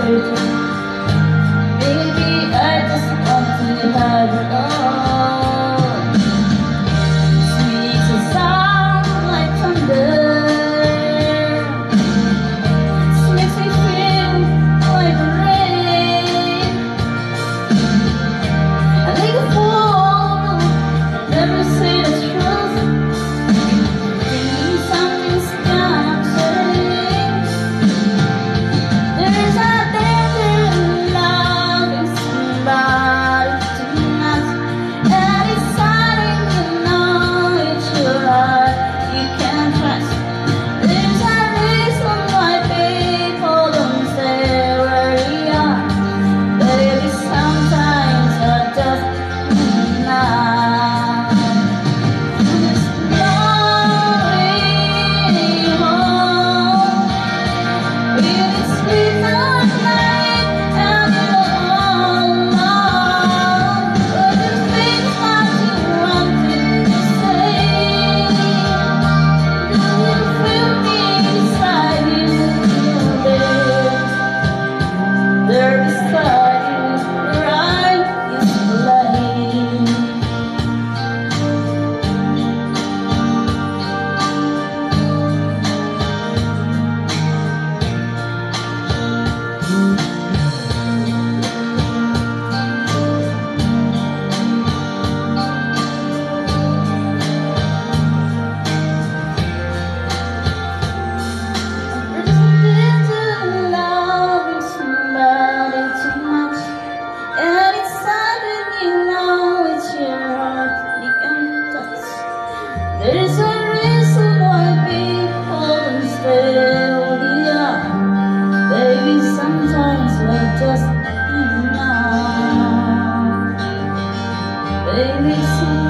Baby, I just want to have it all. Sweet as a sound like thunder. This makes me feel like rain. I think a fool never say the truth. Thinking something's gonna change. There's a danger in loving somebody too much, and it's something you know it's your heart you can't trust. There's a reason why people don't stay where we are. Baby, sometimes I just enough. There's no way home. Really sleep at night and you're all alone. But the things that you wanted to say, do you feel me inside you? There beside you, where I used to lay. Loving somebody too much, and it's something you know it's your heart you can touch. There's a reason why people don't stay where we are. Baby, sometimes we're just enough. Baby, sometimes